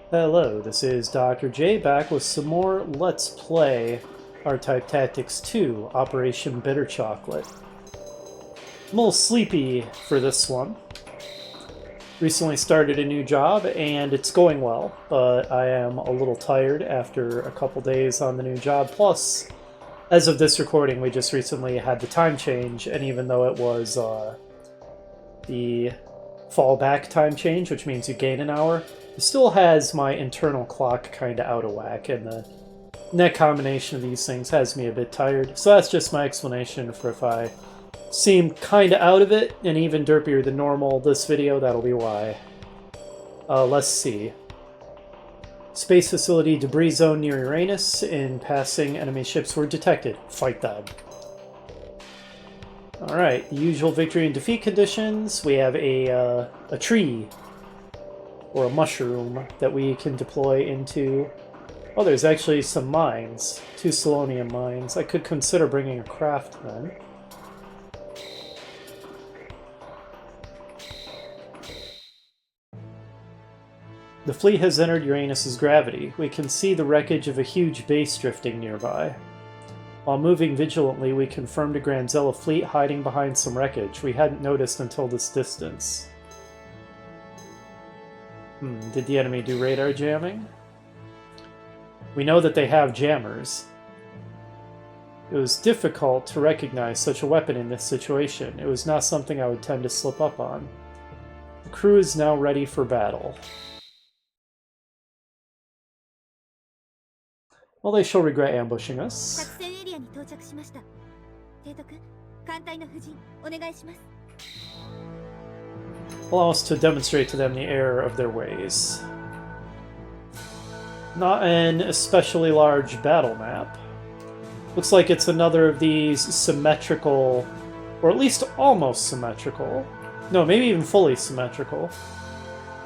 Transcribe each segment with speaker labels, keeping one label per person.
Speaker 1: Hello, this is Dr. J back with some more Let's Play R-Type Tactics 2, Operation Bitter Chocolate. I'm a little sleepy for this one. Recently started a new job and it's going well, but I am a little tired after a couple days on the new job. Plus, as of this recording, we just recently had the time change, and even though it was the fallback time change, which means you gain an hour, it still has my internal clock kind of out of whack, and the net combination of these things has me a bit tired. So that's just my explanation for if I seem kind of out of it and even derpier than normal this video, that'll be why. Let's see. Space facility debris zone near Uranus. In passing, enemy ships were detected. Fight them. Alright, the usual victory and defeat conditions. We have a tree, or a mushroom, that we can deploy into... Oh, there's actually some mines. 2 selenium mines. I could consider bringing a craft then. The fleet has entered Uranus's gravity. We can see the wreckage of a huge base drifting nearby. While moving vigilantly, we confirmed a Granzella fleet hiding behind some wreckage we hadn't noticed until this distance. Did the enemy do radar jamming? We know that they have jammers. It was difficult to recognize such a weapon in this situation. It was not something I would tend to slip up on. The crew is now ready for battle. Well, they shall regret ambushing us. Allow us to demonstrate to them the error of their ways. Not an especially large battle map. Looks like it's another of these symmetrical, or at least almost symmetrical. No, maybe even fully symmetrical.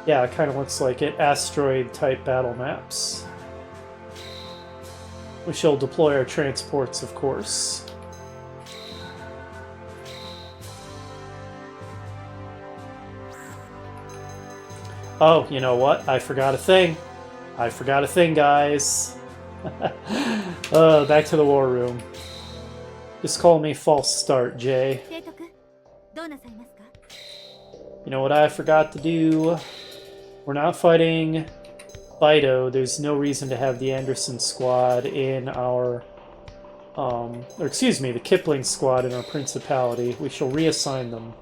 Speaker 1: Yeah, it kind of looks like it. Asteroid-type battle maps. We shall deploy our transports, of course. Oh, you know what? I forgot a thing. I forgot a thing, guys. Back to the war room. Just call me False Start, Jay. You know what I forgot to do? We're not fighting Bido. There's no reason to have the Anderson squad in our... or excuse me, the Kipling squad in our Principality. We shall reassign them.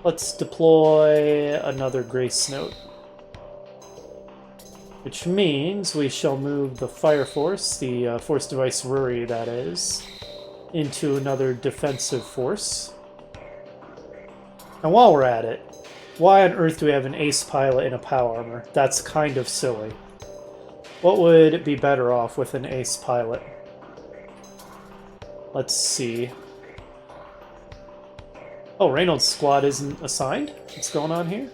Speaker 1: Let's deploy another Grace Note. Which means we shall move the Fire Force, the Force Device Ruri, that is, into another defensive force. And while we're at it, why on earth do we have an ace pilot in a POW armor? That's kind of silly. What would be better off with an ace pilot? Let's see. Oh, Reynolds' squad isn't assigned? What's going on here?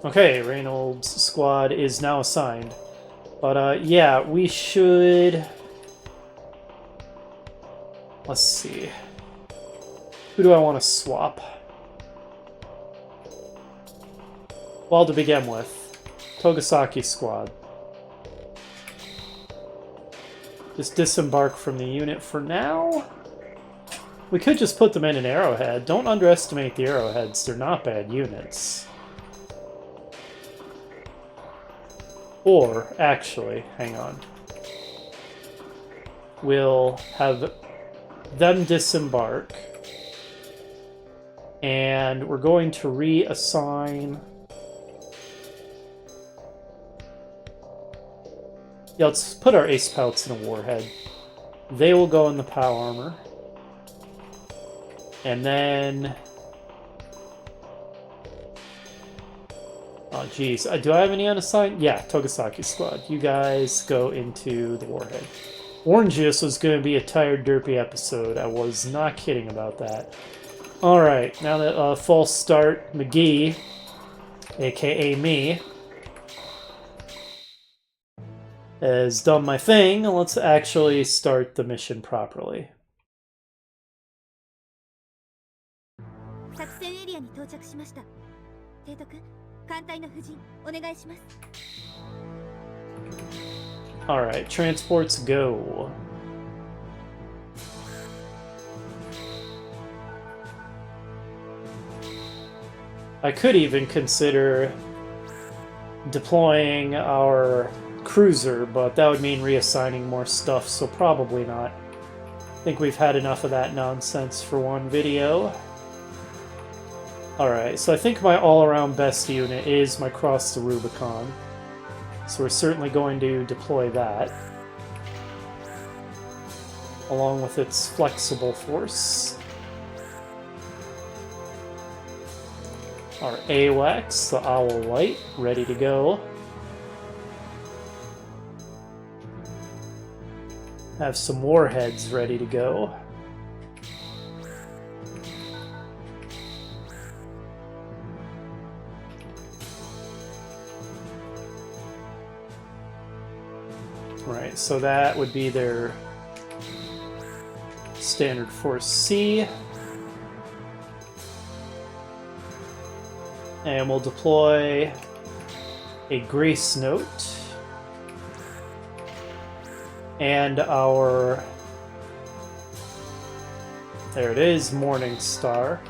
Speaker 1: Okay, Reynolds' squad is now assigned. But, yeah, we should... Let's see. Who do I want to swap? Well, to begin with, Togasaki squad. Just disembark from the unit for now. We could just put them in an Arrowhead. Don't underestimate the Arrowheads. They're not bad units. Or, actually, hang on. We'll have them disembark. And we're going to reassign... Yeah, let's put our ace pilots in a warhead. They will go in the POW armor. And then... Oh, geez. Do I have any unassigned? Yeah, Togasaki squad. You guys go into the warhead. Warned you this was going to be a tired, derpy episode. I was not kidding about that. Alright, now that False Start McGee, aka me, has done my thing. Let's actually start the mission properly. Alright, transports go. I could even consider deploying our cruiser, but that would mean reassigning more stuff, so probably not. I think we've had enough of that nonsense for one video. Alright, so I think my all-around best unit is my Cross the Rubicon. So we're certainly going to deploy that, along with its flexible force. Our AWACS, the Owl Light, ready to go. Have some warheads ready to go. Right, so that would be their standard force C. And we'll deploy a Grace Note and our, there it is, Morning Star,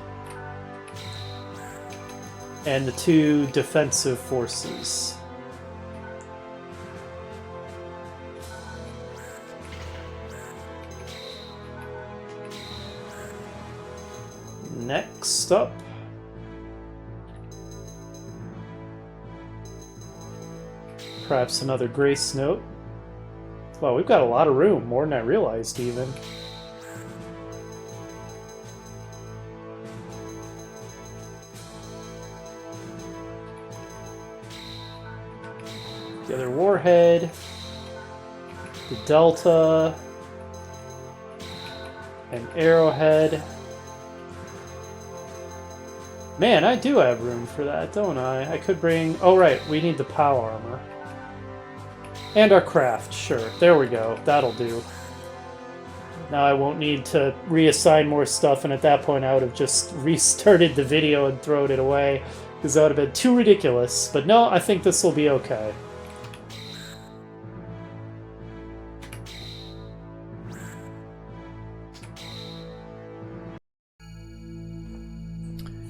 Speaker 1: and the 2 defensive forces. Next up, perhaps another Grace Note. Wow, we've got a lot of room, more than I realized even. The other warhead, the Delta, an Arrowhead. Man, I do have room for that, don't I? I could bring... Oh, right, we need the POW armor. And our craft, sure. There we go. That'll do. Now I won't need to reassign more stuff, and at that point I would have just restarted the video and thrown it away, because that would have been too ridiculous. But no, I think this will be okay.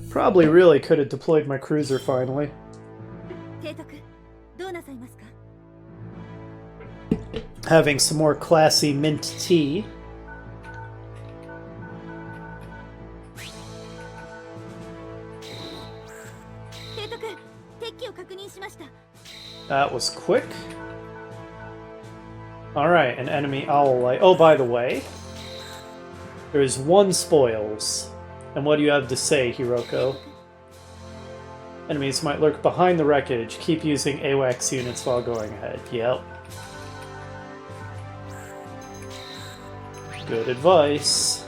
Speaker 1: Probably really could have deployed my cruiser finally. Having some more classy mint tea. That was quick. Alright, an enemy owl light. Oh, by the way, there's 1 spoils. And what do you have to say, Hiroko? Enemies might lurk behind the wreckage. Keep using AWACS units while going ahead. Yep. Good advice.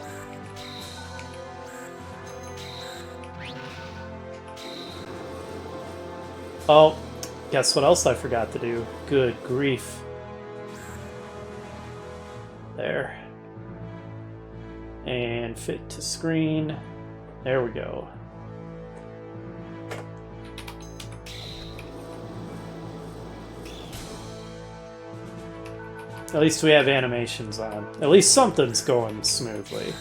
Speaker 1: Oh, guess what else I forgot to do? Good grief. There. And fit to screen. There we go. At least we have animations on. At least something's going smoothly.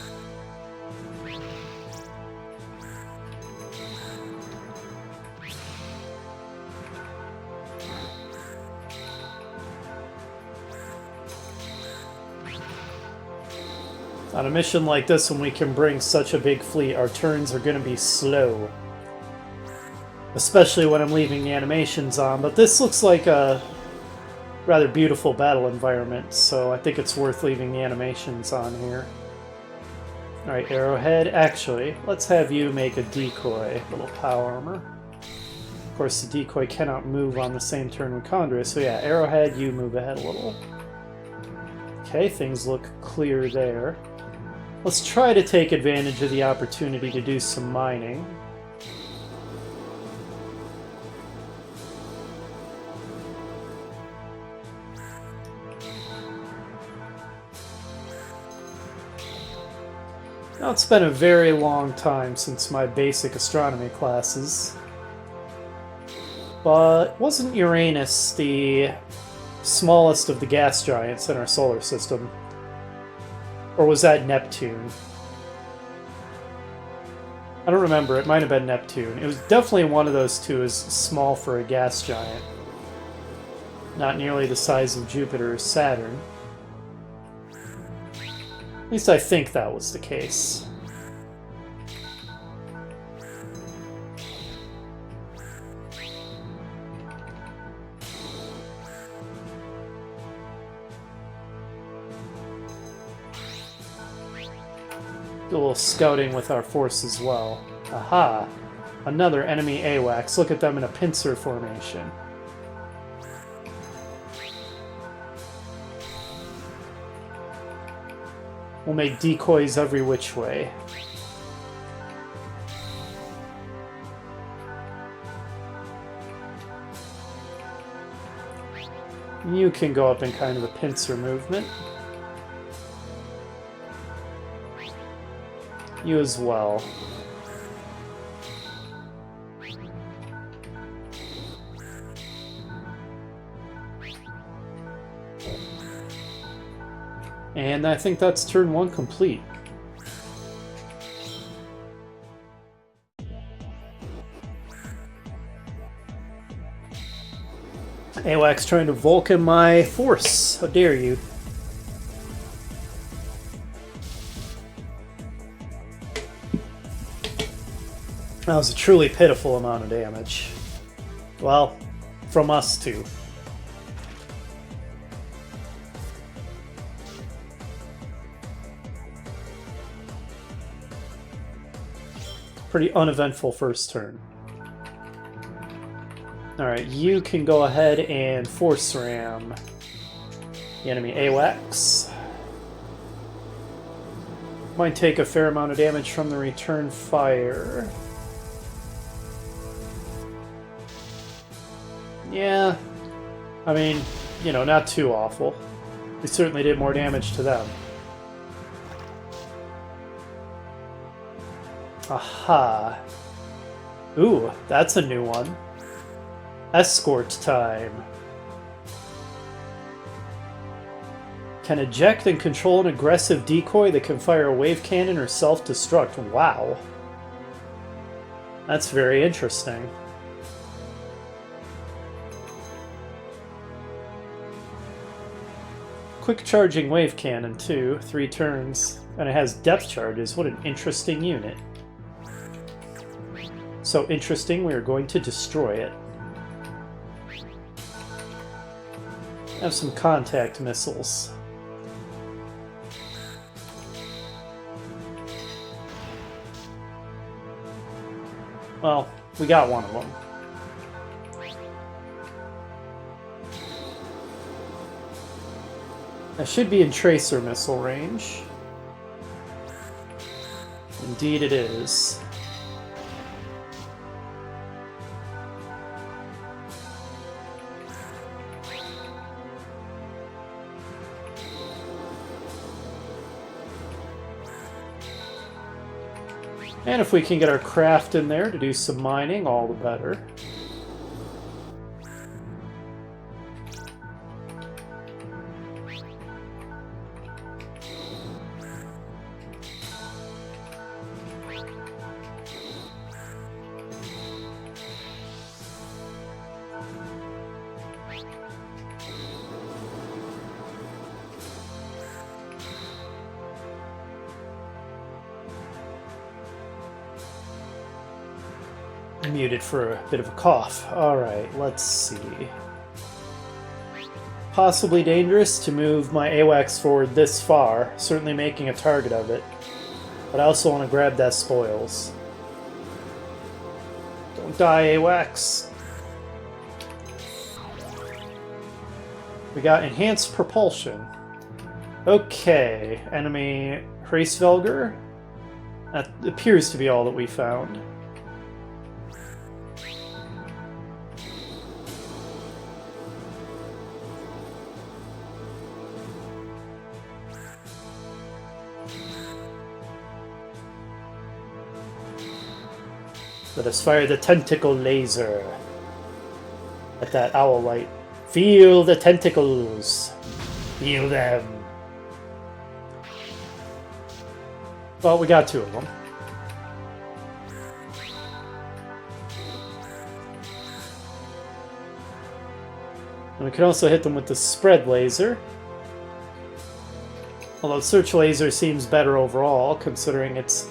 Speaker 1: On a mission like this, when we can bring such a big fleet, our turns are going to be slow. Especially when I'm leaving the animations on, but this looks like a rather beautiful battle environment, so I think it's worth leaving the animations on here. Alright, Arrowhead. Actually, let's have you make a decoy, little POW armor. Of course, the decoy cannot move on the same turn with Condra, so yeah, Arrowhead, you move ahead a little. Okay, things look clear there. Let's try to take advantage of the opportunity to do some mining. Now, it's been a very long time since my basic astronomy classes. But wasn't Uranus the smallest of the gas giants in our solar system? Or was that Neptune? I don't remember. It might have been Neptune. It was definitely one of those two is small for a gas giant. Not nearly the size of Jupiter or Saturn. At least I think that was the case. Do a little scouting with our force as well. Aha! Another enemy AWACS. Look at them in a pincer formation. We'll make decoys every which way. You can go up in kind of a pincer movement. You as well. And I think that's turn 1 complete. AWACS trying to Vulcan my force. How dare you? That was a truly pitiful amount of damage. Well, from us too. Pretty uneventful first turn. Alright, you can go ahead and force ram the enemy AWACS. Might take a fair amount of damage from the return fire. Yeah, I mean, you know, not too awful. We certainly did more damage to them. Aha. Ooh, that's a new one. Escort time. Can eject and control an aggressive decoy that can fire a wave cannon or self-destruct. Wow. That's very interesting. Quick charging wave cannon too, 3 turns. And it has depth charges. What an interesting unit. So interesting, we are going to destroy it. Have some contact missiles. Well, we got one of them. That should be in tracer missile range. Indeed it is. And if we can get our craft in there to do some mining, all the better. Muted for a bit of a cough. Alright, let's see. Possibly dangerous to move my AWACS forward this far, certainly making a target of it. But I also want to grab that spoils. Don't die, AWACS. We got enhanced propulsion. Okay, enemy Hraesvelgr. That appears to be all that we found. Let us fire the tentacle laser at that owl light. Feel the tentacles. Feel them. Well, we got 2 of them. And we can also hit them with the spread laser. Although search laser seems better overall, considering it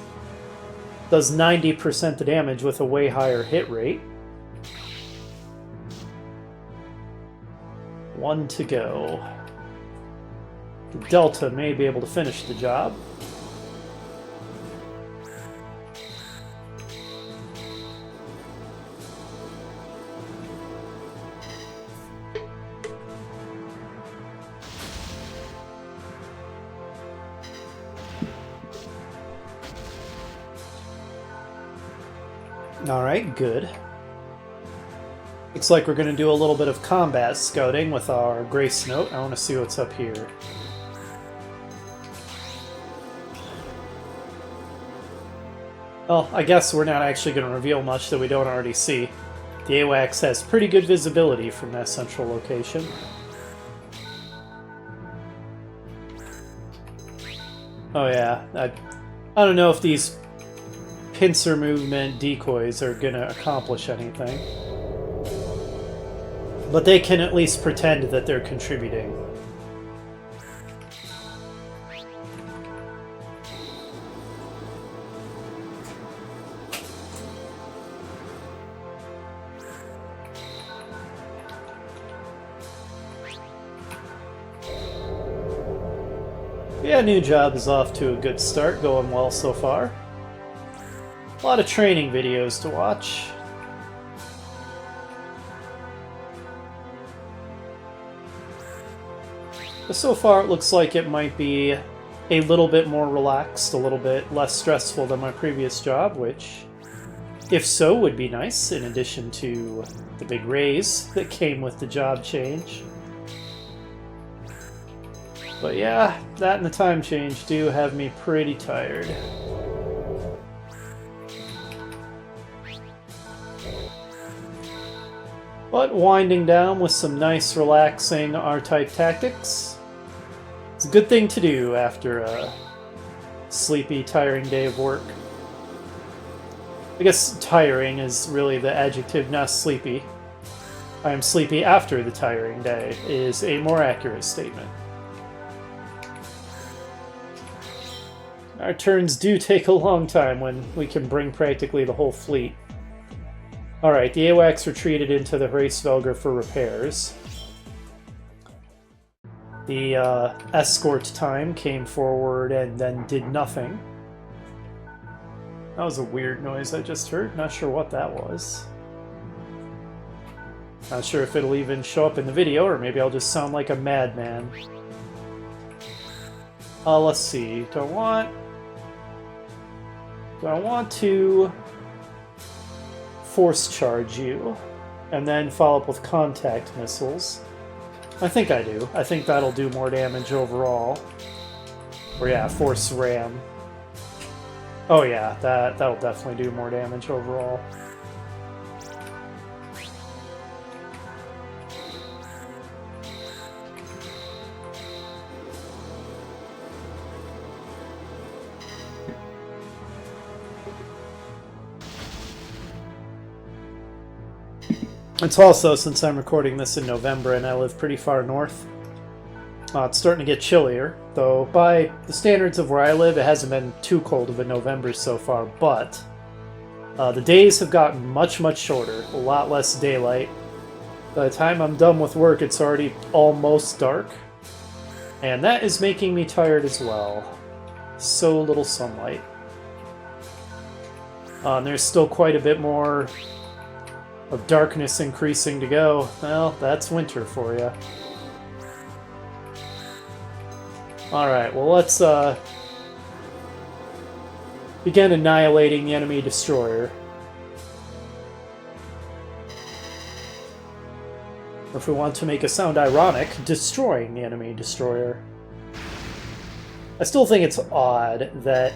Speaker 1: does 90% the damage with a way higher hit rate. 1 to go. The Delta may be able to finish the job. Alright, good. Looks like we're going to do a little bit of combat scouting with our Grace Note. I want to see what's up here. Well, I guess we're not actually going to reveal much that we don't already see. The AWACS has pretty good visibility from that central location. Oh yeah, I don't know if these pincer movement decoys are going to accomplish anything. But they can at least pretend that they're contributing. Yeah, new job is off to a good start, going well so far. A lot of training videos to watch. But so far it looks like it might be a little bit more relaxed, a little bit less stressful than my previous job, which, if so, would be nice, in addition to the big raise that came with the job change. But yeah, that and the time change do have me pretty tired. But winding down with some nice, relaxing R-type tactics. It's a good thing to do after a sleepy, tiring day of work. I guess tiring is really the adjective, not sleepy. I am sleepy after the tiring day is a more accurate statement. Our turns do take a long time when we can bring practically the whole fleet. Alright, the AWACS retreated into the Hraesvelgr for repairs. The escort time came forward and then did nothing. That was a weird noise I just heard. Not sure what that was. Not sure if it'll even show up in the video, or maybe I'll just sound like a madman. Let's see. Do I want to force charge you and then follow up with contact missiles? I think I do. I think that'll do more damage overall. Or yeah, force ram. Oh yeah, that'll definitely do more damage overall. It's also, since I'm recording this in November and I live pretty far north, it's starting to get chillier, though by the standards of where I live, it hasn't been too cold of a November so far, but the days have gotten much, much shorter, a lot less daylight. By the time I'm done with work, it's already almost dark, and that is making me tired as well. So little sunlight. And there's still quite a bit more of darkness increasing to go. Well, that's winter for you. Alright, well let's begin annihilating the enemy destroyer. Or if we want to make it sound ironic, destroying the enemy destroyer. I still think it's odd that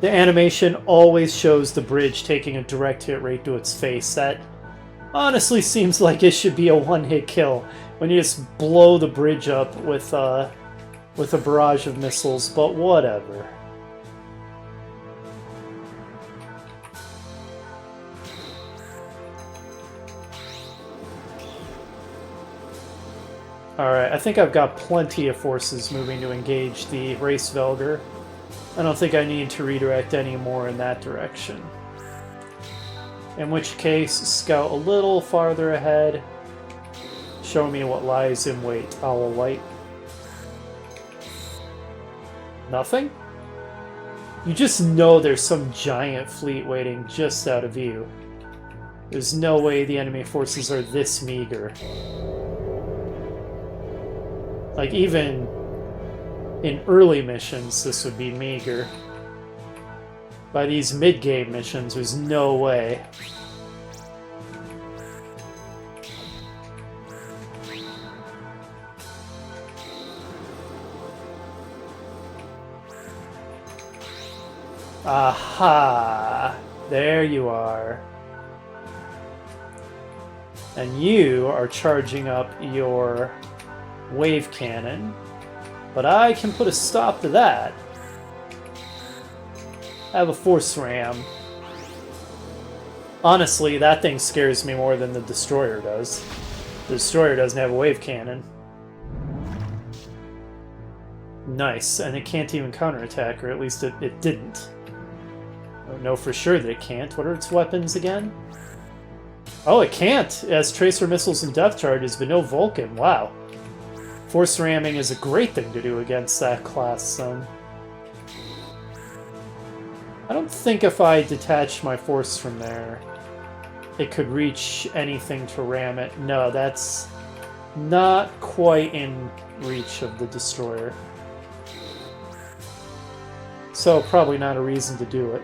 Speaker 1: The animation always shows the bridge taking a direct hit right to its face. That honestly seems like it should be a one-hit kill when you just blow the bridge up with a barrage of missiles, but whatever. Alright, I think I've got plenty of forces moving to engage the Race Velger. I don't think I need to redirect any more in that direction. In which case, scout a little farther ahead. Show me what lies in wait, Owl Light. Nothing? You just know there's some giant fleet waiting just out of view. There's no way the enemy forces are this meager. Like, even in early missions, this would be meager. By these mid-game missions, there's no way. Aha! There you are. And you are charging up your wave cannon. But I can put a stop to that. I have a force ram. Honestly, that thing scares me more than the destroyer does. The destroyer doesn't have a wave cannon. Nice, and it can't even counterattack, or at least it didn't. I don't know for sure that it can't. What are its weapons again? Oh, it can't! It has tracer missiles and depth charges, but no Vulcan. Wow. Force ramming is a great thing to do against that class, then. I don't think if I detached my force from there, it could reach anything to ram it. No, that's not quite in reach of the destroyer. So, probably not a reason to do it.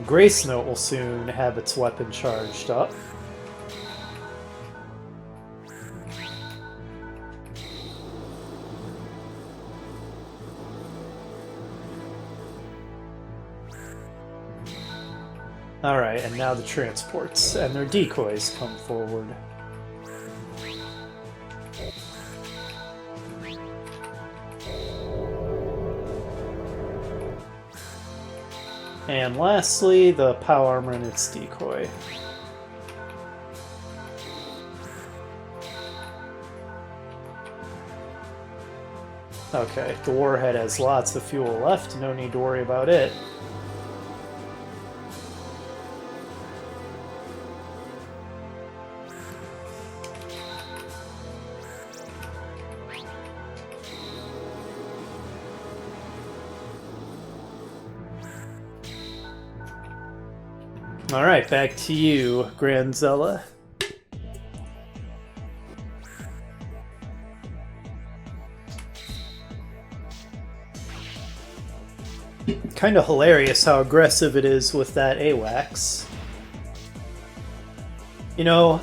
Speaker 1: Grace Note will soon have its weapon charged up. Alright, and now the transports and their decoys come forward. And lastly, the POW armor and its decoy. Okay, the warhead has lots of fuel left, no need to worry about it. Alright, back to you, Granzella. Kind of hilarious how aggressive it is with that AWACS. You know,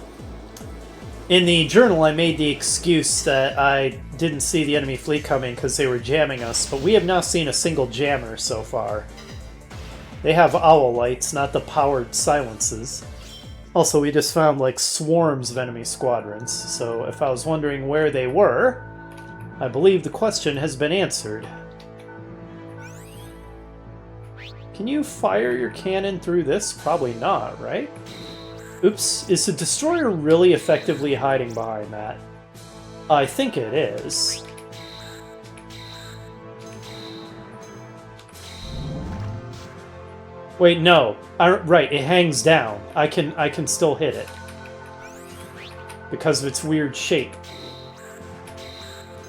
Speaker 1: in the journal I made the excuse that I didn't see the enemy fleet coming because they were jamming us, but we have not seen a single jammer so far. They have owl lights, not the powered silences. Also, we just found like swarms of enemy squadrons, so if I was wondering where they were, I believe the question has been answered. Can you fire your cannon through this? Probably not, right? Oops, is the destroyer really effectively hiding behind that? I think it is. Wait, no. Right, it hangs down. I can still hit it. Because of its weird shape.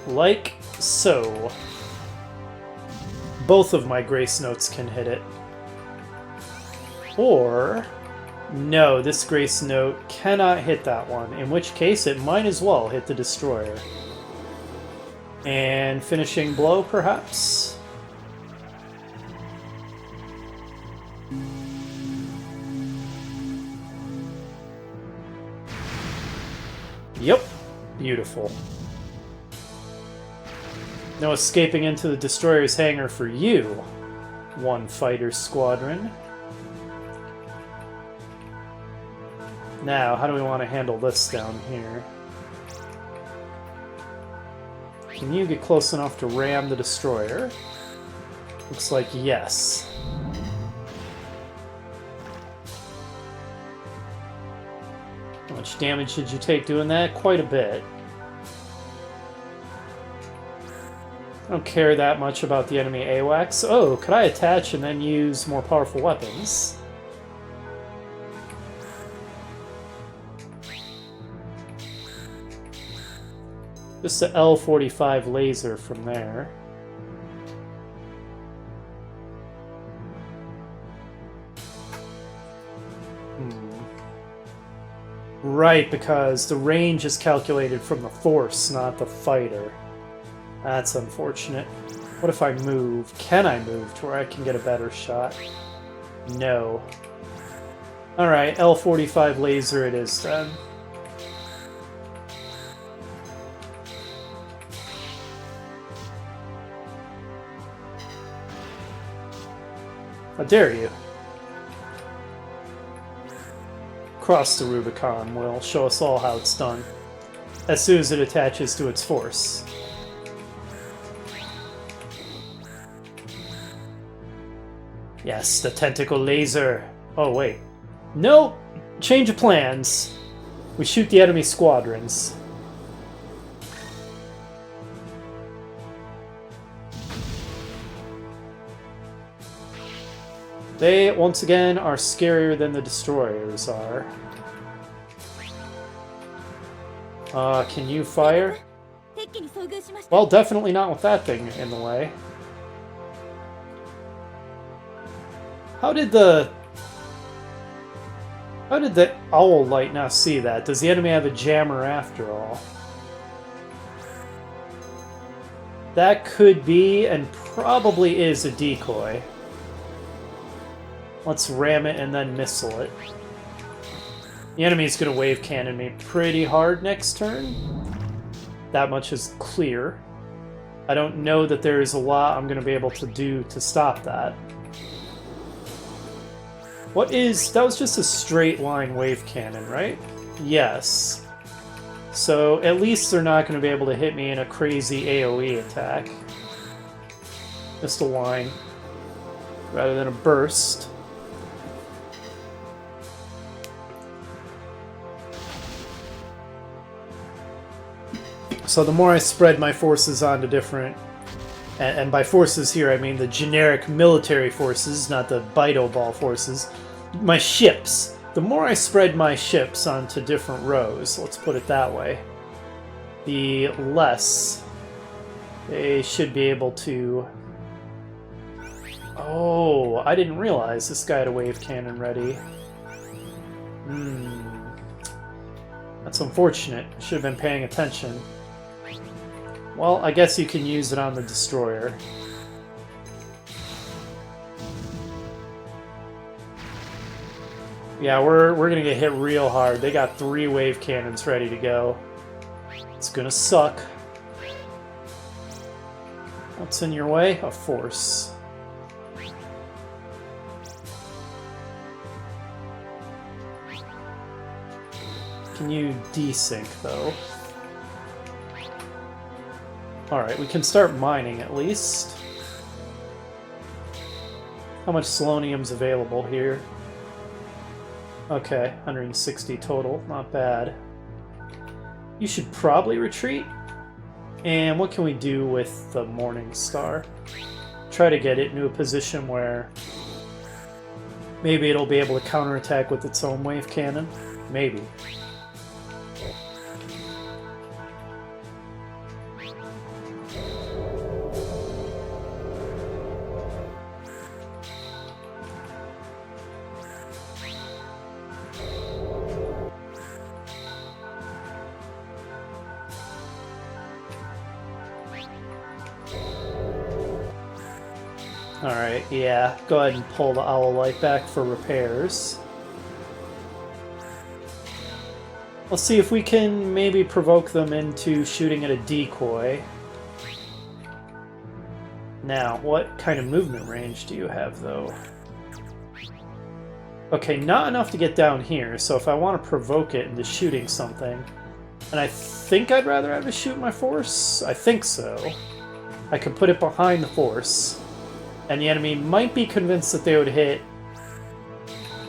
Speaker 1: Like so. Both of my Grace Notes can hit it. Or... no, this Grace Note cannot hit that one, in which case it might as well hit the destroyer. And finishing blow, perhaps? Yep. Beautiful. No escaping into the destroyer's hangar for you. One fighter squadron. Now, how do we want to handle this down here? Can you get close enough to ram the destroyer? Looks like yes. How much damage did you take doing that? Quite a bit. I don't care that much about the enemy AWACS. Oh, could I attach and then use more powerful weapons? Just the L45 laser from there. Right, because the range is calculated from the force, not the fighter. That's unfortunate. What if I move? Can I move to where I can get a better shot? No. Alright, L45 laser it is then. How dare you? Cross the Rubicon will show us all how it's done. As soon as it attaches to its force. Yes, the tentacle laser. Oh, wait. No! Change of plans. We shoot the enemy squadrons. They, once again, are scarier than the destroyers are. Can you fire? Well, definitely not with that thing in the way. How did the owl light now see that? Does the enemy have a jammer after all? That could be, and probably is, a decoy. Let's ram it and then missile it. The enemy's gonna wave cannon me pretty hard next turn. That much is clear. I don't know that there is a lot I'm gonna be able to do to stop that. What is... that was just a straight line wave cannon, right? Yes. So at least they're not going to be able to hit me in a crazy AoE attack. Just a line. Rather than a burst. So the more I spread my forces onto different... and by forces here I mean the generic military forces, not the Bido Ball forces. My ships. The more I spread my ships onto different rows, let's put it that way, the less they should be able to... Oh, I didn't realize this guy had a wave cannon ready. That's unfortunate. Should have been paying attention. Well, I guess you can use it on the destroyer. Yeah, we're gonna get hit real hard. They got 3 wave cannons ready to go. It's gonna suck. What's in your way? A force. Can you desync, though? Alright, we can start mining at least. How much selenium's available here? Okay, 160 total, not bad. You should probably retreat. And what can we do with the Morning Star? Try to get it into a position where maybe it'll be able to counterattack with its own wave cannon. Maybe. Alright, yeah. Go ahead and pull the owl light back for repairs. Let's see if we can maybe provoke them into shooting at a decoy. Now, what kind of movement range do you have, though? Okay, not enough to get down here, so if I want to provoke it into shooting something... And I think I'd rather have it shoot my force? I think so. I could put it behind the force, and the enemy might be convinced that they would hit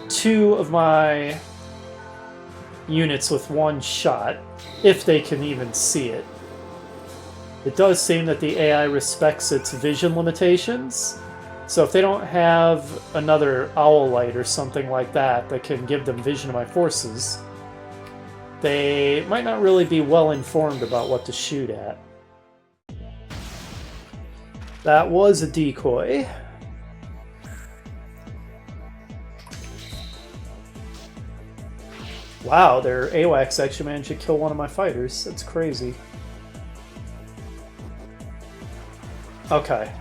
Speaker 1: 2 of my units with 1 shot, if they can even see it. It does seem that the AI respects its vision limitations, so if they don't have another owl light or something like that that can give them vision of my forces, they might not really be well informed about what to shoot at. That was a decoy. Wow, their AWACS actually managed to kill one of my fighters. That's crazy. Okay.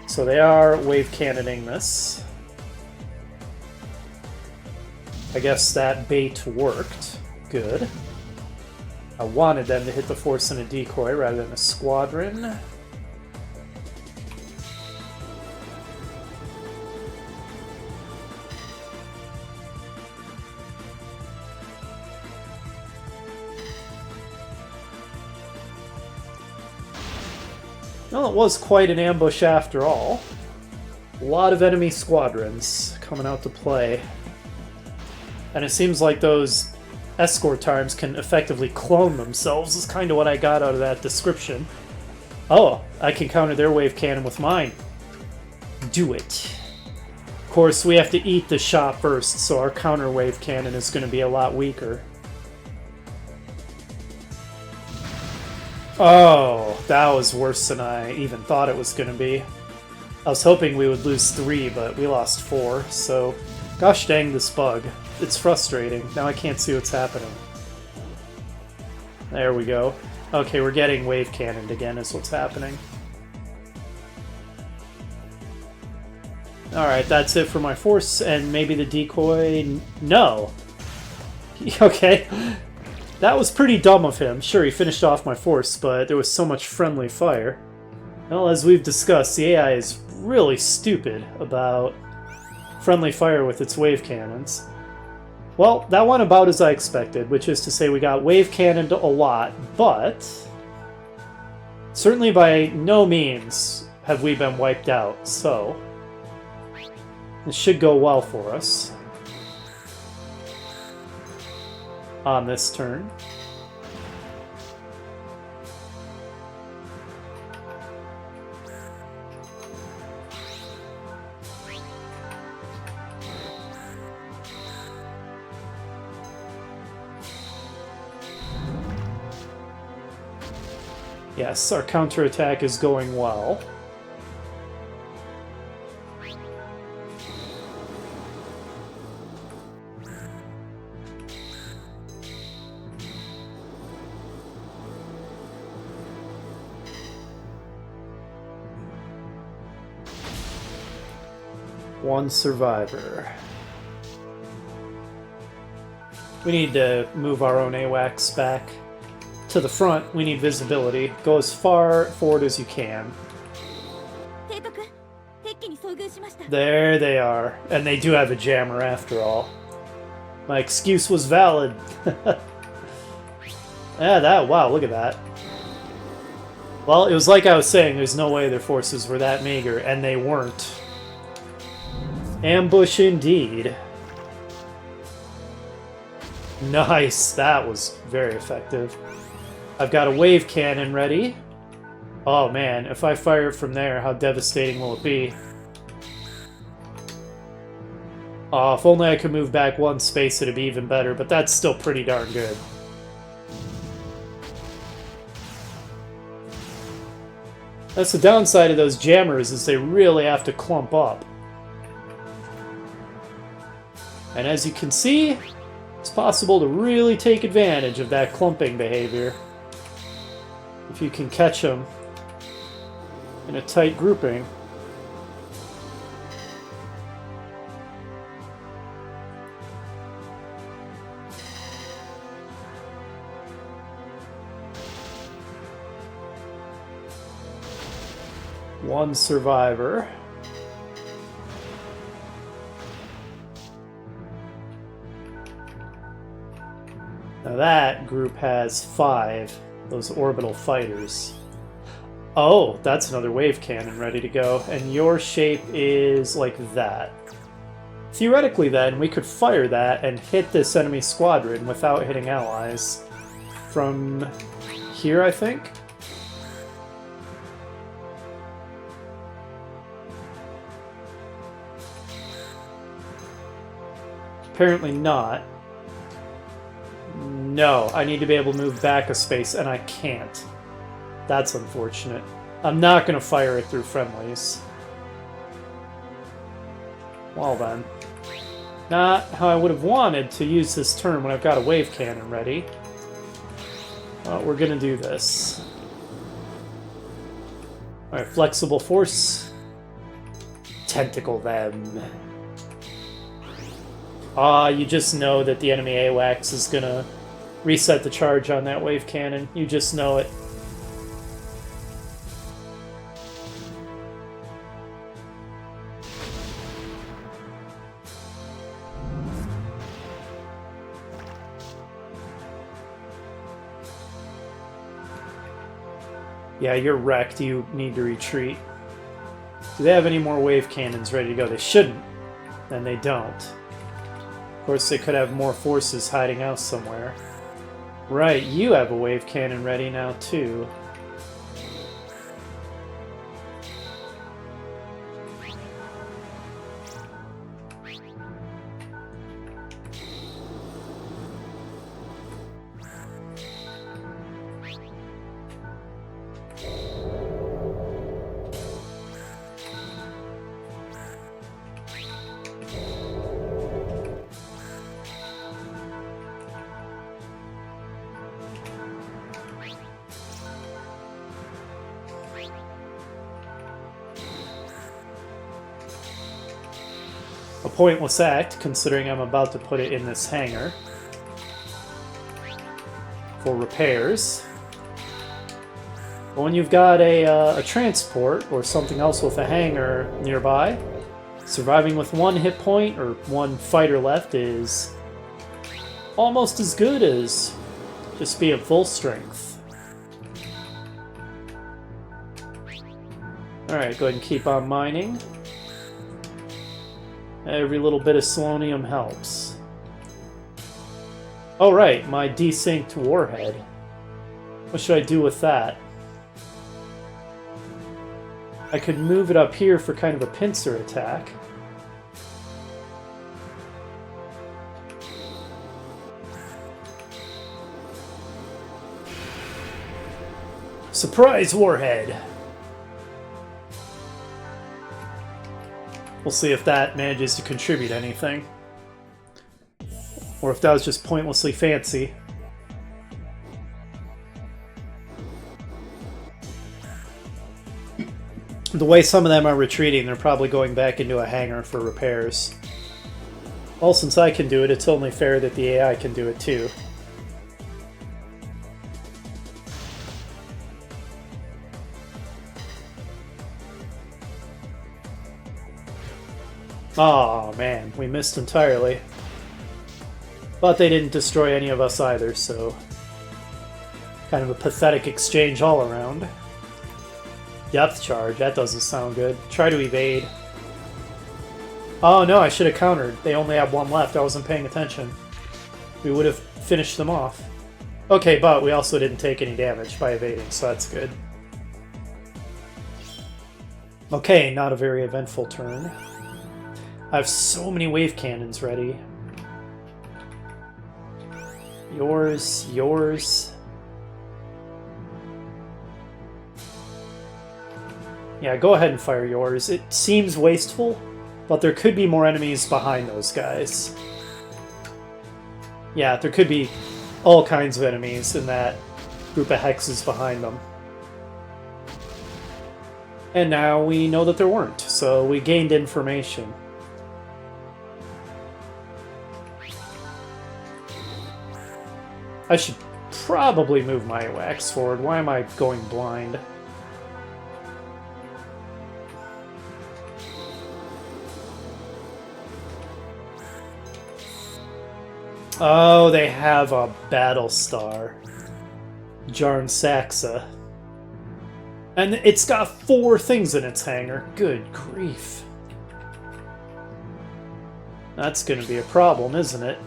Speaker 1: So they are wave cannoning this. I guess that bait worked. Good. I wanted them to hit the force in a decoy rather than a squadron. Well, it was quite an ambush after all. A lot of enemy squadrons coming out to play. And it seems like those escort times can effectively clone themselves, is kind of what I got out of that description. Oh, I can counter their wave cannon with mine. Do it. Of course, we have to eat the shot first, so our counter wave cannon is going to be a lot weaker. Oh, that was worse than I even thought it was going to be. I was hoping we would lose 3, but we lost 4, so gosh dang this bug. It's frustrating. Now I can't see what's happening. There we go. Okay, we're getting wave cannoned again is what's happening. Alright, that's it for my force, and maybe the decoy... No! Okay. That was pretty dumb of him. Sure, he finished off my force, but there was so much friendly fire. Well, as we've discussed, the AI is really stupid about friendly fire with its wave cannons. Well, that went about as I expected, which is to say we got wave cannoned a lot, but certainly by no means have we been wiped out, so this should go well for us on this turn. Yes, our counterattack is going well. One survivor. We need to move our own AWACS back to the front. We need visibility. Go as far forward as you can. There they are. And they do have a jammer after all. My excuse was valid. Yeah, wow, look at that. Well, it was like I was saying, there's no way their forces were that meager, and they weren't. Ambush indeed. Nice, that was very effective. I've got a wave cannon ready. Oh man, if I fire it from there, how devastating will it be? Oh, if only I could move back one space, it'd be even better, but that's still pretty darn good. That's the downside of those jammers, is they really have to clump up. And as you can see, it's possible to really take advantage of that clumping behavior if you can catch them in a tight grouping. One survivor. Now that group has 5, those orbital fighters. Oh, that's another wave cannon ready to go. And your shape is like that. Theoretically then, we could fire that and hit this enemy squadron without hitting allies. From here, I think? Apparently not. No, I need to be able to move back a space, and I can't. That's unfortunate. I'm not going to fire it through friendlies. Well then. Not how I would have wanted to use this turn when I've got a wave cannon ready. We're going to do this. Alright, flexible force. Tentacle them. You just know that the enemy AWACS is going to reset the charge on that wave cannon. You just know it. Yeah, you're wrecked. You need to retreat. Do they have any more wave cannons ready to go? They shouldn't. And they don't. Of course, they could have more forces hiding out somewhere. Right, you have a wave cannon ready now, too. A pointless act, considering I'm about to put it in this hangar for repairs. But when you've got a transport or something else with a hangar nearby, surviving with 1 hit point or 1 fighter left is almost as good as just being full strength. Alright, go ahead and keep on mining. Every little bit of selenium helps. Oh right, my desynced warhead. What should I do with that? I could move it up here for kind of a pincer attack. Surprise warhead! We'll see if that manages to contribute anything. Or if that was just pointlessly fancy. The way some of them are retreating, they're probably going back into a hangar for repairs. Well, since I can do it, it's only fair that the AI can do it too. Aw, man, we missed entirely. But they didn't destroy any of us either, so... kind of a pathetic exchange all around. Depth charge, that doesn't sound good. Try to evade. Oh no, I should have countered. They only have 1 left, I wasn't paying attention. We would have finished them off. Okay, but we also didn't take any damage by evading, so that's good. Okay, not a very eventful turn. I have so many wave cannons ready. Yours, yours. Yeah, go ahead and fire yours. It seems wasteful, but there could be more enemies behind those guys. Yeah, there could be all kinds of enemies in that group of hexes behind them. And now we know that there weren't, so we gained information. I should probably move my AWACS forward. Why am I going blind? Oh, they have a battle star. Jarn Saxa. And it's got 4 things in its hangar. Good grief. That's going to be a problem, isn't it?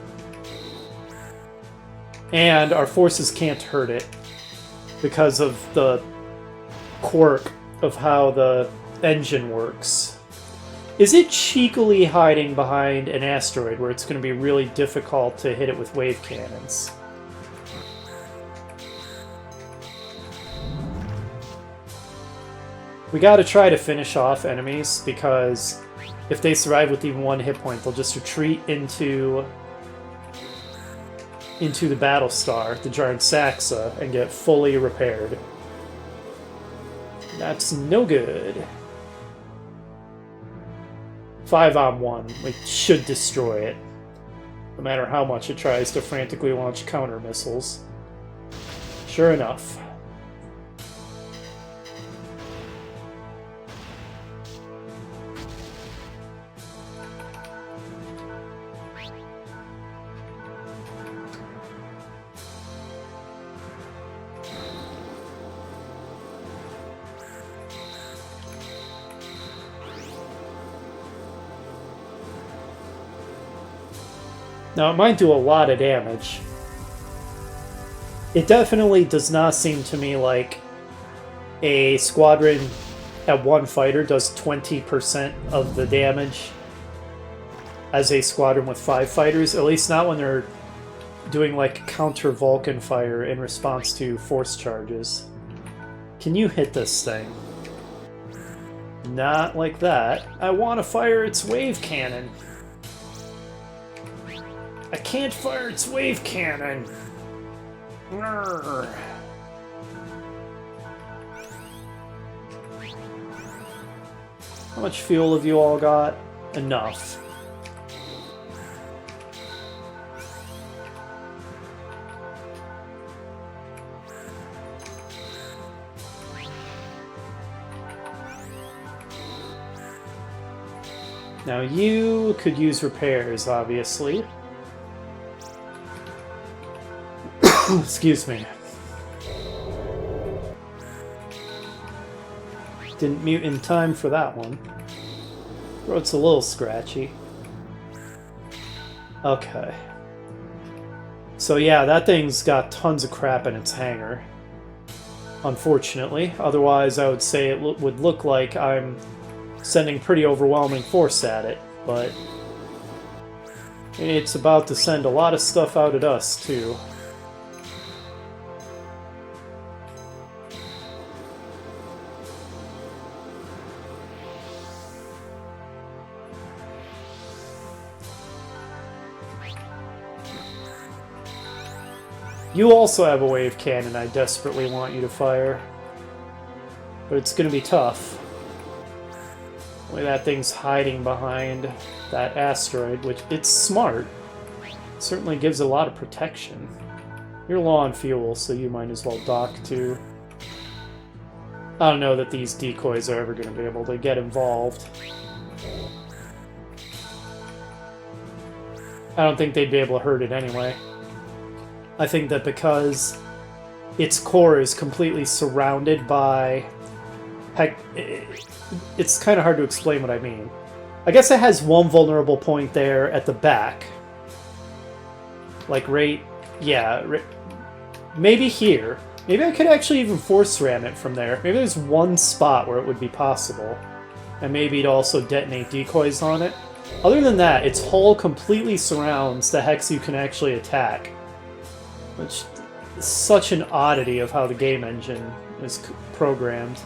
Speaker 1: And our forces can't hurt it because of the quirk of how the engine works. Is it cheekily hiding behind an asteroid where it's going to be really difficult to hit it with wave cannons? We gotta try to finish off enemies, because if they survive with even 1 hit point, they'll just retreat into the battle star, the Jarn Saxa, and get fully repaired. That's no good. 5-on-1. We should destroy it, no matter how much it tries to frantically launch counter missiles. Sure enough. Now, it might do a lot of damage. It definitely does not seem to me like a squadron at 1 fighter does 20% of the damage as a squadron with 5 fighters, at least not when they're doing like counter Vulcan fire in response to force charges. Can you hit this thing? Not like that. I want to fire its wave cannon. I can't fire its wave cannon. Grr. How much fuel have you all got? Enough. Now you could use repairs, obviously. Excuse me. Didn't mute in time for that one. Throat's a little scratchy. Okay. So yeah, that thing's got tons of crap in its hangar. Unfortunately. Otherwise, I would say it would look like I'm sending pretty overwhelming force at it, but it's about to send a lot of stuff out at us, too. You also have a wave cannon I desperately want you to fire. But it's going to be tough. The way that thing's hiding behind that asteroid, which it's smart. It certainly gives a lot of protection. You're low on fuel, so you might as well dock too. I don't know that these decoys are ever going to be able to get involved. I don't think they'd be able to hurt it anyway. I think that because its core is completely surrounded by... Heck, it's kind of hard to explain what I mean. I guess it has one vulnerable point there at the back. Like right... Yeah, maybe here. Maybe I could actually even force ram it from there. Maybe there's one spot where it would be possible. And maybe it'd also detonate decoys on it. Other than that, its hull completely surrounds the hex you can actually attack. Which is such an oddity of how the game engine is programmed.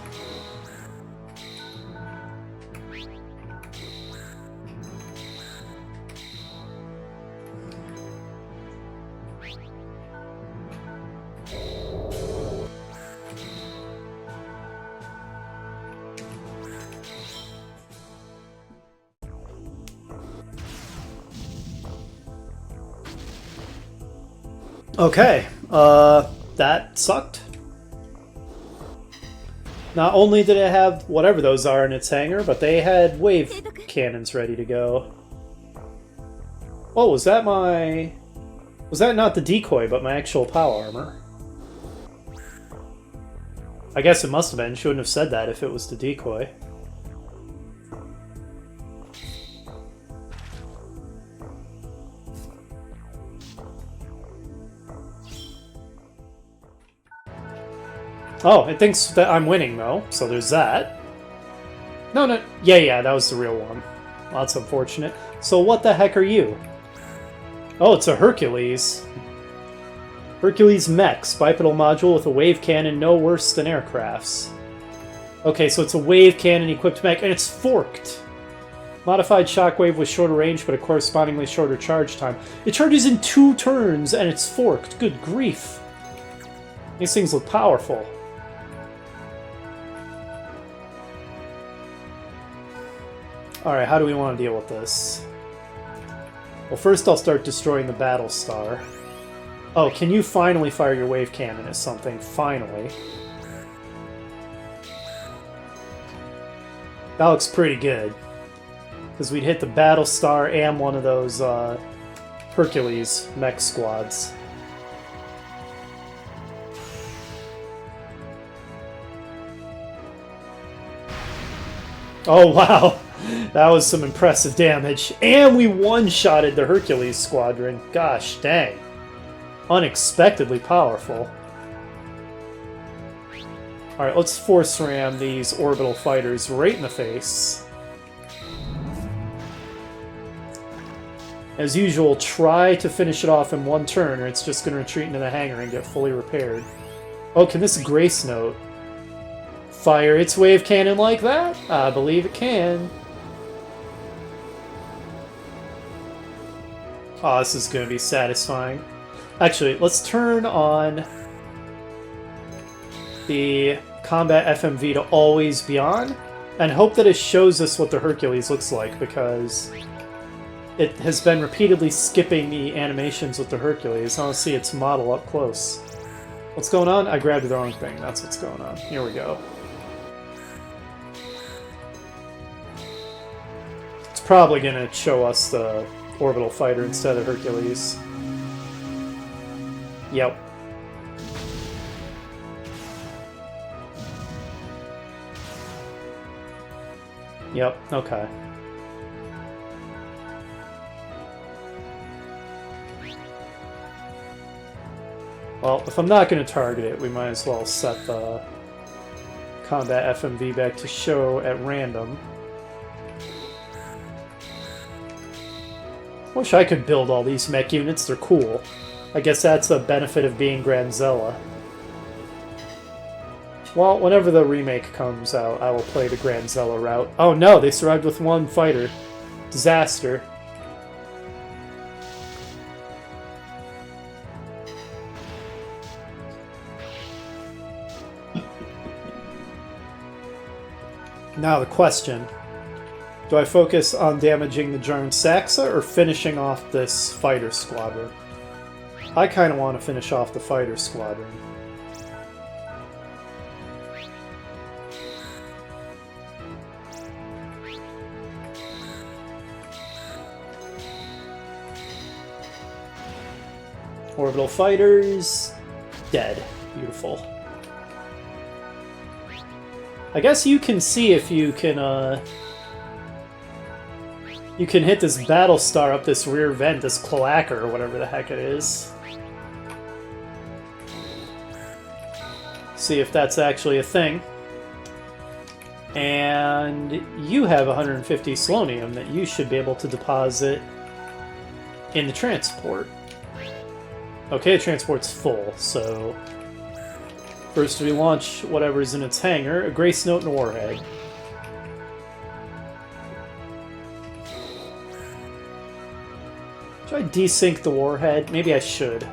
Speaker 1: Okay, that sucked. Not only did it have whatever those are in its hangar, but they had wave cannons ready to go. Oh, was that my... Was that not the decoy, but my actual POW armor? I guess it must have been. Shouldn't have said that if it was the decoy. Oh, it thinks that I'm winning, though, so there's that. No, no. Yeah, that was the real one. Well, that's unfortunate. So what the heck are you? Oh, it's a Hercules. Hercules mechs, bipedal module with a wave cannon no worse than aircrafts. Okay, so it's a wave cannon equipped mech, and it's forked. Modified shockwave with shorter range, but a correspondingly shorter charge time. It charges in 2 turns, and it's forked. Good grief. These things look powerful. Alright, how do we want to deal with this? Well, first I'll start destroying the battle star. Oh, can you finally fire your wave cannon at something? Finally. That looks pretty good. Because we'd hit the battle star and one of those Hercules mech squads. Oh, wow! That was some impressive damage. And we one-shotted the Hercules squadron. Gosh dang. Unexpectedly powerful. Alright, let's force ram these orbital fighters right in the face. As usual, try to finish it off in 1 turn, or it's just going to retreat into the hangar and get fully repaired. Oh, can this Grace Note fire its wave cannon like that? I believe it can. Oh, this is going to be satisfying. Actually, let's turn on the combat FMV to always be on, and hope that it shows us what the Hercules looks like, because it has been repeatedly skipping the animations with the Hercules. I want to see its model up close. What's going on? I grabbed the wrong thing. That's what's going on. Here we go. It's probably going to show us the orbital fighter instead of Hercules. Yep. Yep, okay. Well, if I'm not going to target it, we might as well set the combat FMV back to show at random. Wish I could build all these mech units, they're cool. I guess that's a benefit of being Granzella. Well, whenever the remake comes out, I will play the Granzella route. Oh no, they survived with 1 fighter. Disaster. Now the question. Do I focus on damaging the Jarn Saxa or finishing off this fighter squadron? I kind of want to finish off the fighter squadron. Orbital fighters, dead. Beautiful. I guess you can see if you can hit this battle star up this rear vent, this cloaca or whatever the heck it is. See if that's actually a thing. And you have 150 selenium that you should be able to deposit in the transport. Okay, the transport's full, so first we launch whatever's in its hangar, a Grace Note and a Warhead. Should I desync the Warhead? Maybe I should.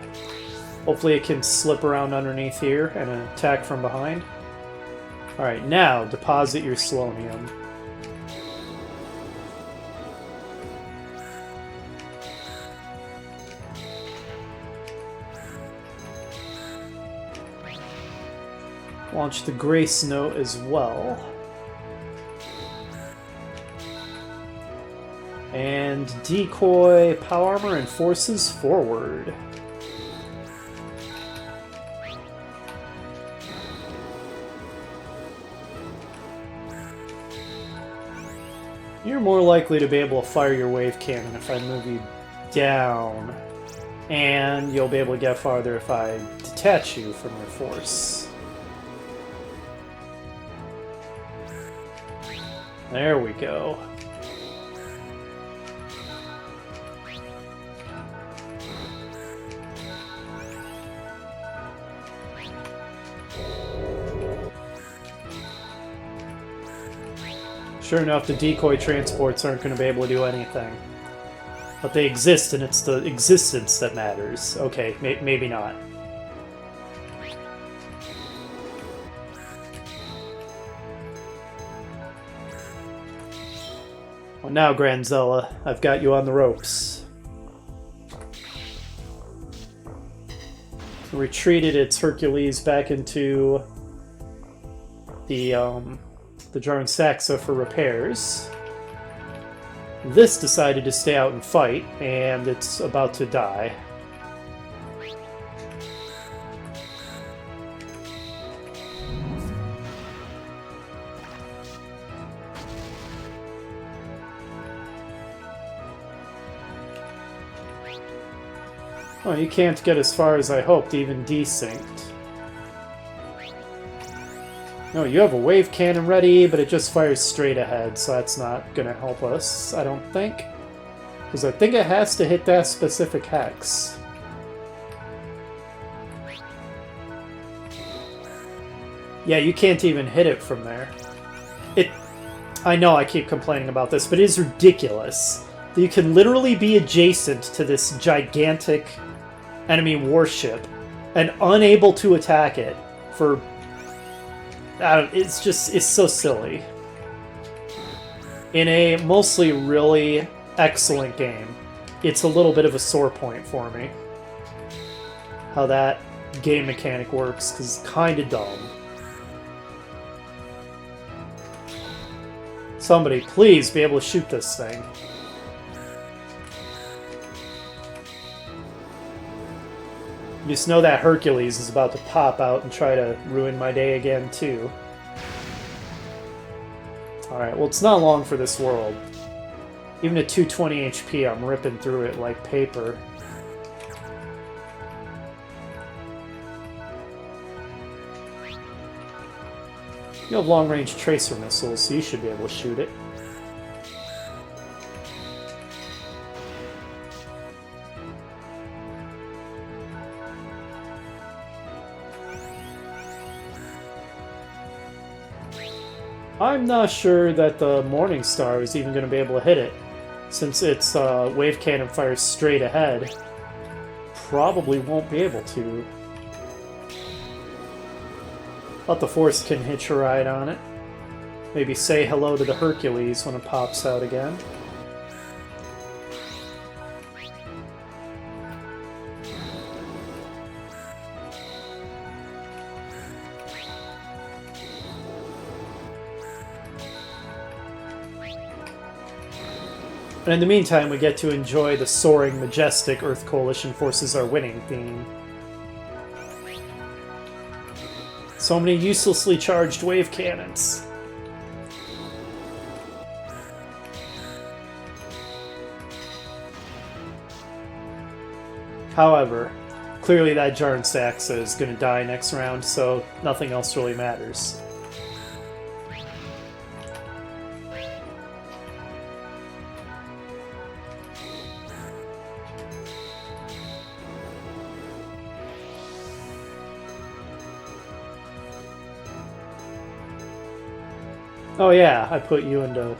Speaker 1: Hopefully it can slip around underneath here and attack from behind. Alright, now deposit your selenium. Launch the Grace Note as well. And decoy, power armor, and forces forward. You're more likely to be able to fire your wave cannon if I move you down. And you'll be able to get farther if I detach you from your force. There we go. Sure enough, the decoy transports aren't going to be able to do anything. But they exist, and it's the existence that matters. Okay, maybe not. Well, now, Granzella, I've got you on the ropes. Retreated its Hercules back into the Jarn Saxa for repairs. This decided to stay out and fight, and it's about to die. Oh, you can't get as far as I hoped, even desynced. No, you have a wave cannon ready, but it just fires straight ahead, so that's not going to help us, I don't think. Because I think it has to hit that specific hex. Yeah, you can't even hit it from there. I know I keep complaining about this, but it is ridiculous that you can literally be adjacent to this gigantic enemy warship and unable to attack it for... it's so silly. In a mostly really excellent game, it's a little bit of a sore point for me. How that game mechanic works, because it's kind of dumb. Somebody, please be able to shoot this thing. You just know that Hercules is about to pop out and try to ruin my day again, too. Alright, well, it's not long for this world. Even at 220 HP, I'm ripping through it like paper. You have long-range tracer missiles, so you should be able to shoot it. I'm not sure that the Morning Star is even going to be able to hit it, since its wave cannon fires straight ahead. Probably won't be able to. But the Force can hitch a ride on it. Maybe say hello to the Hercules when it pops out again. And in the meantime, we get to enjoy the soaring, majestic Earth Coalition forces are winning theme. So many uselessly charged wave cannons. However, clearly that Jarn Saxa is going to die next round, so nothing else really matters. Oh yeah, I put you into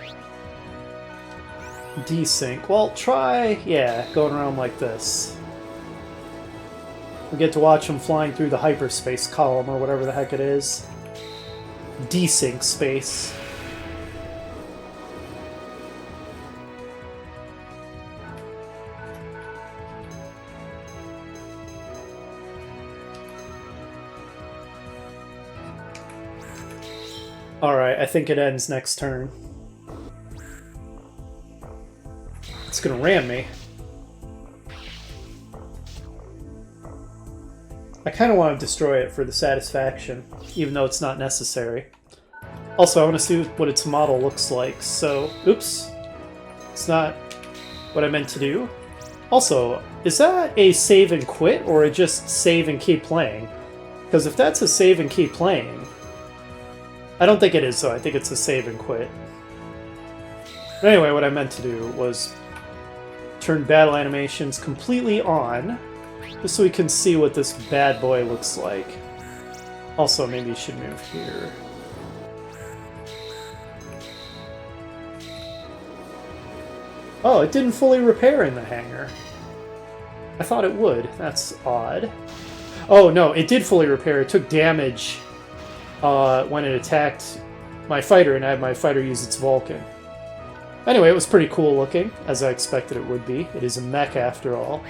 Speaker 1: desync. Well, try, yeah, going around like this. We get to watch them flying through the hyperspace column, or whatever the heck it is. Desync space. Alright, I think it ends next turn. It's gonna ram me. I kind of want to destroy it for the satisfaction, even though it's not necessary. Also, I want to see what its model looks like, so... Oops. It's not what I meant to do. Also, is that a save and quit, or a just save and keep playing? Because if that's a save and keep playing... I don't think it is, though. I think it's a save and quit. But anyway, what I meant to do was turn battle animations completely on, just so we can see what this bad boy looks like. Also, maybe you should move here. Oh, it didn't fully repair in the hangar. I thought it would. That's odd. Oh, no, it did fully repair. It took damage when it attacked my fighter, and I had my fighter use its Vulcan. Anyway, it was pretty cool looking, as I expected it would be. It is a mech after all.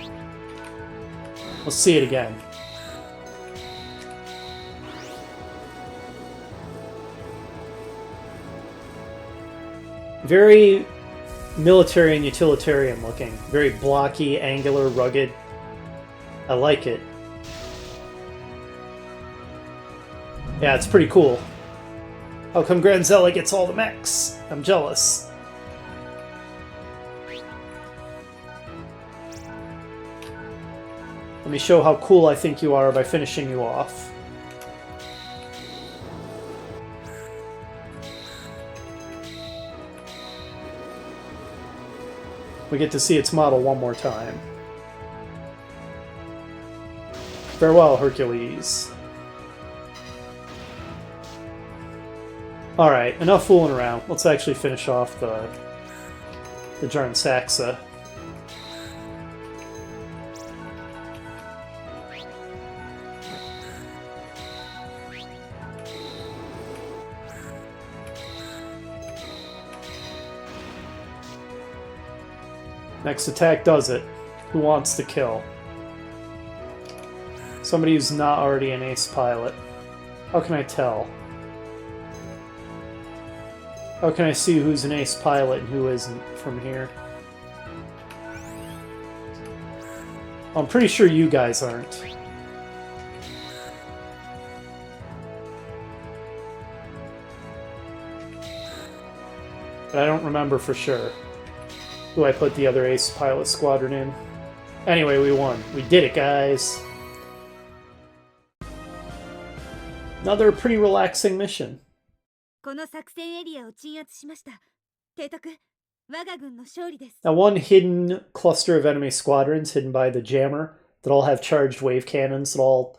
Speaker 1: Let's see it again. Very military and utilitarian looking. Very blocky, angular, rugged. I like it. Yeah, it's pretty cool. How come Granzella gets all the mechs? I'm jealous. Let me show how cool I think you are by finishing you off. We get to see its model one more time. Farewell, Hercules. Alright, enough fooling around. Let's actually finish off the Jarn Saxa. Next attack does it. Who wants to kill? Somebody who's not already an ace pilot. How can I tell? How can I see who's an ace pilot and who isn't from here? I'm pretty sure you guys aren't. But I don't remember for sure who I put the other ace pilot squadron in. Anyway, we won. We did it, guys. Another pretty relaxing mission. Now, one hidden cluster of enemy squadrons hidden by the jammer that all have charged wave cannons that all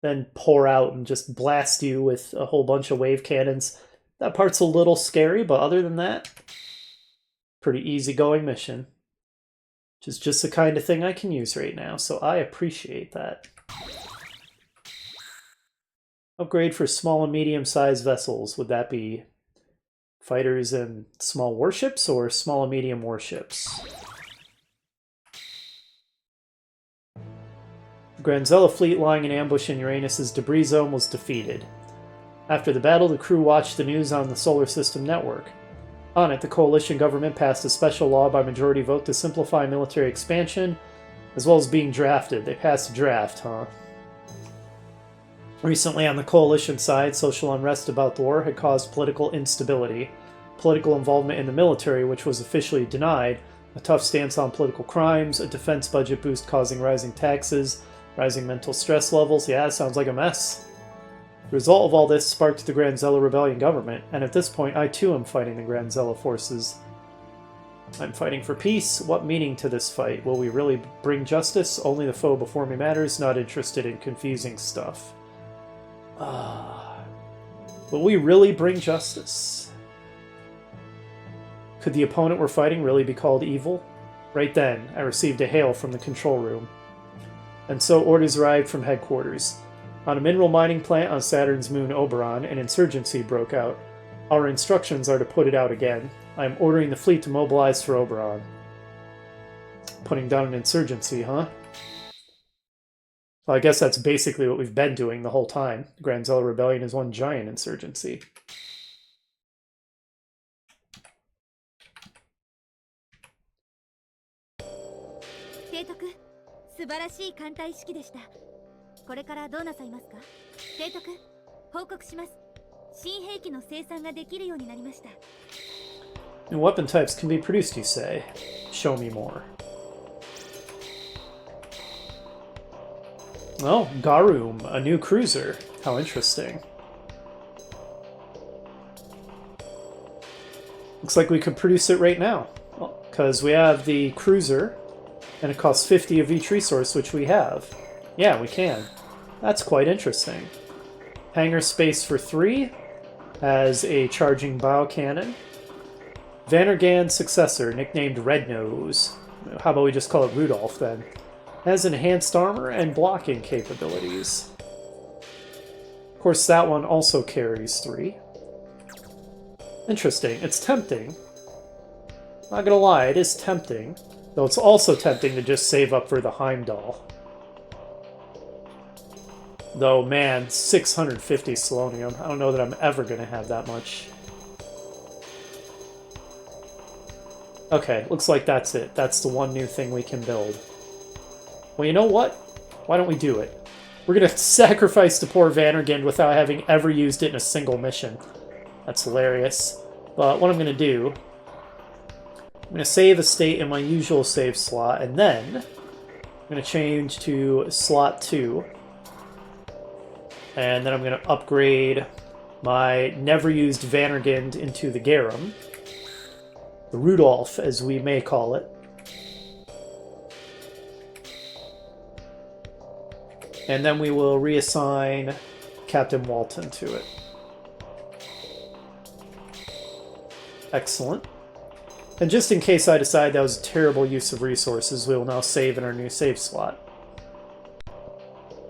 Speaker 1: then pour out and just blast you with a whole bunch of wave cannons. That part's a little scary, but other than that, pretty easygoing mission. Which is just the kind of thing I can use right now, so I appreciate that. Upgrade for small and medium-sized vessels. Would that be fighters and small warships, or small and medium warships? The Granzella fleet lying in ambush in Uranus's debris zone was defeated. After the battle, the crew watched the news on the Solar System network. On it, the coalition government passed a special law by majority vote to simplify military expansion, as well as being drafted. They passed a draft, huh? Recently, on the coalition side, social unrest about the war had caused political instability, political involvement in the military, which was officially denied, a tough stance on political crimes, a defense budget boost causing rising taxes, rising mental stress levels. Yeah, it sounds like a mess. The result of all this sparked the Granzella rebellion government, and at this point I too am fighting the Granzella forces. I'm fighting for peace. What meaning to this fight? Will we really bring justice? Only the foe before me matters, not interested in confusing stuff. Will we really bring justice? Could the opponent we're fighting really be called evil? Right then, I received a hail from the control room. And so orders arrived from headquarters. On a mineral mining plant on Saturn's moon Oberon, an insurgency broke out. Our instructions are to put it out again. I am ordering the fleet to mobilize for Oberon. Putting down an insurgency, huh? Well, I guess that's basically what we've been doing the whole time. The Granzella Rebellion is one giant insurgency. New weapon types can be produced, you say? Show me more. Oh, Garum, a new cruiser. How interesting. Looks like we could produce it right now. Because we have the cruiser, and it costs 50 of each resource, which we have. Yeah, we can. That's quite interesting. Hangar space for 3 has a charging bow cannon. Vannergan's successor, nicknamed Red Nose. How about we just call it Rudolph then? Has enhanced armor and blocking capabilities. Of course, that one also carries 3. Interesting. It's tempting. Not gonna lie, it is tempting. Though it's also tempting to just save up for the Heimdall. Though, man, 650 selenium. I don't know that I'm ever gonna have that much. Okay, looks like that's it. That's the one new thing we can build. Well, you know what? Why don't we do it? We're gonna sacrifice the poor Vannergan without having ever used it in a single mission. That's hilarious. But what I'm gonna do, I'm gonna save a state in my usual save slot, and then I'm gonna change to slot 2. And then I'm gonna upgrade my never used Vannergan into the Garum. The Rudolph, as we may call it. And then we will reassign Captain Walton to it. Excellent. And just in case I decide that was a terrible use of resources, we will now save in our new save slot.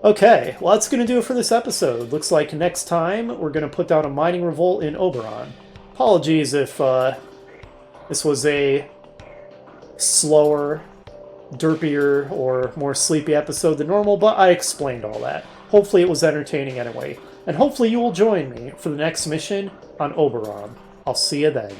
Speaker 1: Okay, well that's going to do it for this episode. Looks like next time we're going to put down a mining revolt in Oberon. Apologies if this was a slower, derpier, or more sleepy episode than normal, but I explained all that. Hopefully it was entertaining anyway. And hopefully you will join me for the next mission on Oberon. I'll see you then.